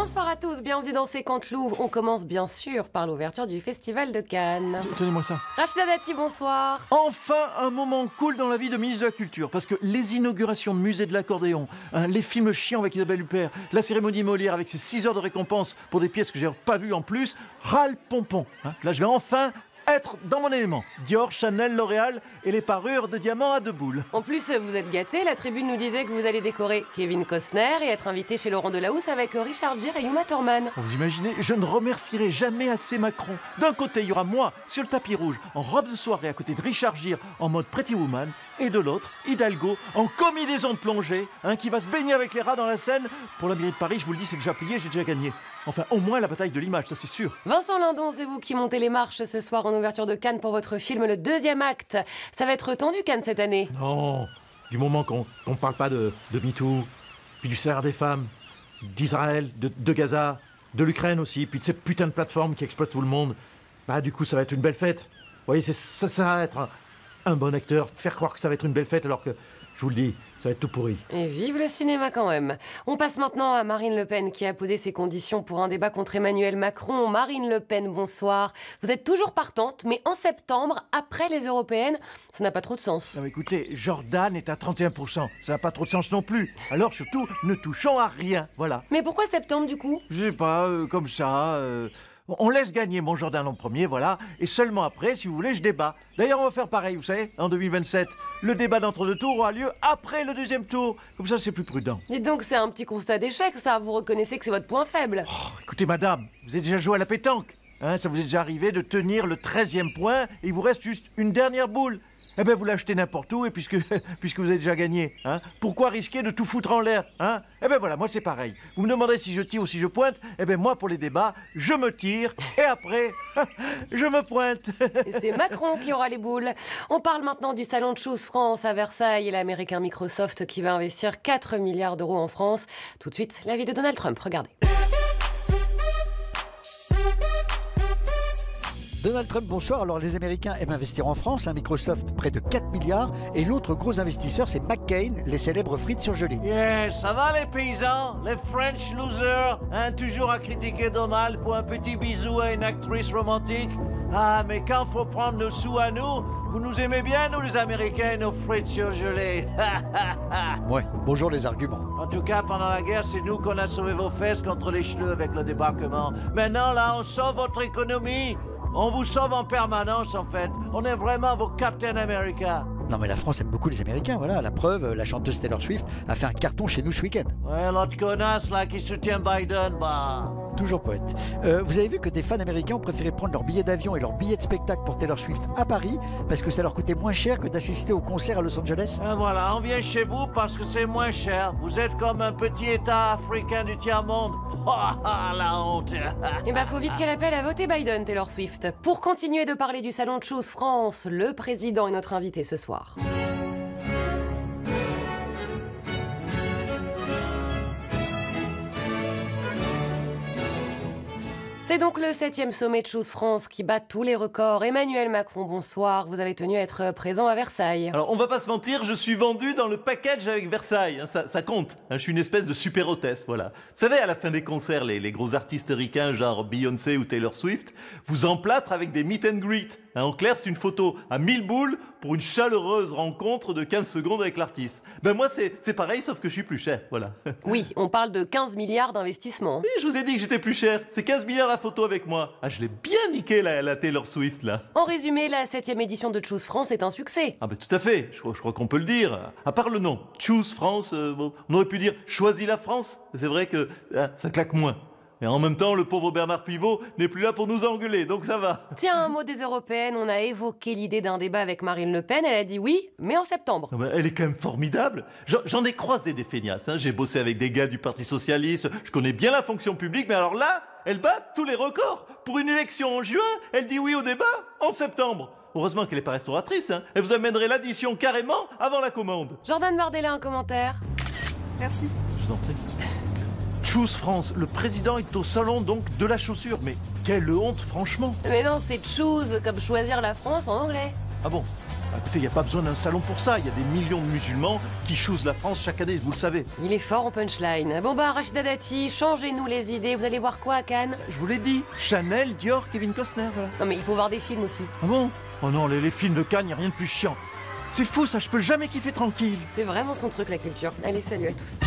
Bonsoir à tous, bienvenue dans C'est Canteloup. On commence bien sûr par l'ouverture du Festival de Cannes. Tenez-moi ça. Rachida Dati, bonsoir. Enfin un moment cool dans la vie de ministre de la Culture, parce que les inaugurations de musées de l'accordéon, les films chiants avec Isabelle Huppert, la cérémonie Molière avec ses 6 heures de récompense pour des pièces que j'ai pas vues en plus, râle pompon. Là je vais enfin être dans mon élément. Dior, Chanel, L'Oréal et les parures de diamants à 2 boules. En plus, vous êtes gâtés, la tribune nous disait que vous allez décorer Kevin Costner et être invité chez Laurent Delahousse avec Richard Gere et Uma Thurman. Vous imaginez, je ne remercierai jamais assez Macron. D'un côté, il y aura moi sur le tapis rouge en robe de soirée à côté de Richard Gere en mode Pretty Woman, et de l'autre, Hidalgo en combinaison de plongée, qui va se baigner avec les rats dans la Seine. Pour la mairie de Paris, je vous le dis, c'est déjà plié, j'ai déjà gagné. Enfin, au moins la bataille de l'image, ça c'est sûr. Vincent Lindon, c'est vous qui montez les marches ce soir en ouverture de Cannes pour votre film Le Deuxième Acte. Ça va être tendu Cannes cette année. Non, du moment qu'on parle pas de MeToo, puis du salaire des femmes, d'Israël, de Gaza, de l'Ukraine aussi, puis de ces putains de plateformes qui exploitent tout le monde, bah du coup ça va être une belle fête. Vous voyez, ça va être un bon acteur, faire croire que ça va être une belle fête alors que, je vous le dis, ça va être tout pourri. Et vive le cinéma quand même. On passe maintenant à Marine Le Pen qui a posé ses conditions pour un débat contre Emmanuel Macron. Marine Le Pen, bonsoir. Vous êtes toujours partante, mais en septembre, après les européennes, ça n'a pas trop de sens. Non mais écoutez, Jordan est à 31%, ça n'a pas trop de sens non plus. Alors surtout, ne touchons à rien, voilà. Mais pourquoi septembre du coup? Je sais pas, comme ça... On laisse gagner mon Jordan en premier, voilà, et seulement après, si vous voulez, je débat. D'ailleurs, on va faire pareil, vous savez, en 2027. Le débat d'entre-deux tours aura lieu après le deuxième tour. Comme ça, c'est plus prudent. Dites donc, c'est un petit constat d'échec, ça. Vous reconnaissez que c'est votre point faible. Oh, écoutez, madame, vous avez déjà joué à la pétanque. Ça vous est déjà arrivé de tenir le 13e point, et il vous reste juste une dernière boule. Eh bien, vous l'achetez n'importe où, et puisque vous avez déjà gagné, pourquoi risquer de tout foutre en l'air, Eh bien voilà, moi c'est pareil. Vous me demandez si je tire ou si je pointe, eh bien moi pour les débats, je me tire, et après, je me pointe. Et c'est Macron qui aura les boules. On parle maintenant du salon de Choose France à Versailles et l'américain Microsoft qui va investir 4 milliards d'euros en France. Tout de suite, l'avis de Donald Trump, regardez. Donald Trump, bonsoir. Alors les Américains aiment investir en France, Microsoft près de 4 milliards, et l'autre gros investisseur c'est McCain, les célèbres frites surgelées. Yeah, ça va les paysans, les French losers, toujours à critiquer Donald pour un petit bisou à une actrice romantique. Ah, mais quand faut prendre nos sous à nous, vous nous aimez bien nous les Américains, nos frites surgelées. Ouais, bonjour les arguments. En tout cas, pendant la guerre, c'est nous qu'on a sauvé vos fesses contre les chleux avec le débarquement. Maintenant là, on sauve votre économie. On vous sauve en permanence, en fait. On est vraiment vos Captain America. Non mais la France aime beaucoup les Américains, voilà. La preuve, la chanteuse Taylor Swift a fait un carton chez nous ce week-end. Ouais, l'autre connasse, là, qui soutient Biden, bah... Toujours poète. Vous avez vu que des fans américains ont préféré prendre leur billet d'avion et leur billet de spectacle pour Taylor Swift à Paris parce que ça leur coûtait moins cher que d'assister au concert à Los Angeles? Et voilà, on vient chez vous parce que c'est moins cher. Vous êtes comme un petit État africain du tiers-monde. Oh, la honte. Eh ben, faut vite qu'elle appelle à voter Biden, Taylor Swift. Pour continuer de parler du salon de Choose France, le président est notre invité ce soir. C'est donc le 7e sommet de Choose France qui bat tous les records. Emmanuel Macron, bonsoir. Vous avez tenu à être présent à Versailles. Alors, on va pas se mentir, je suis vendu dans le package avec Versailles. Ça compte. Je suis une espèce de super hôtesse, voilà. Vous savez, à la fin des concerts, les gros artistes ricains, genre Beyoncé ou Taylor Swift, vous emplâtrent avec des meet and greet. En clair, c'est une photo à 1000 boules pour une chaleureuse rencontre de 15 secondes avec l'artiste. Ben moi, c'est pareil, sauf que je suis plus cher, voilà. Oui, on parle de 15 milliards d'investissements. Oui, je vous ai dit que j'étais plus cher. C'est 15 milliards la photo avec moi. Ah, je l'ai bien niqué, la Taylor Swift, là. En résumé, la 7e édition de Choose France est un succès. Ah ben tout à fait, je crois qu'on peut le dire. À part le nom, Choose France, on aurait pu dire Choisis la France. C'est vrai que ça claque moins. Et en même temps, le pauvre Bernard Pivot n'est plus là pour nous engueuler, donc ça va. Tiens, un mot des européennes, on a évoqué l'idée d'un débat avec Marine Le Pen, elle a dit oui, mais en septembre. Ah ben, elle est quand même formidable. J'en ai croisé des feignasses, j'ai bossé avec des gars du Parti Socialiste, je connais bien la fonction publique, mais alors là, elle bat tous les records. Pour une élection en juin, elle dit oui au débat en septembre. Heureusement qu'elle n'est pas restauratrice, elle vous amènerait l'addition carrément avant la commande. Jordan Bardella, un commentaire. Merci. Je vous en prie. Choose France, le président est au salon donc de la chaussure, mais quelle honte franchement. Mais non, c'est choose, comme choisir la France en anglais. Ah bon? Écoutez, il n'y a pas besoin d'un salon pour ça. Il y a des millions de musulmans qui choosent la France chaque année, vous le savez. Il est fort en punchline. Bon bah, Rachida Dati, changez-nous les idées. Vous allez voir quoi à Cannes? Je vous l'ai dit, Chanel, Dior, Kevin Costner, voilà. Non mais il faut voir des films aussi. Ah bon? Oh non, les films de Cannes, il n'y a rien de plus chiant. C'est fou ça, je peux jamais kiffer tranquille. C'est vraiment son truc la culture. Allez, salut à tous.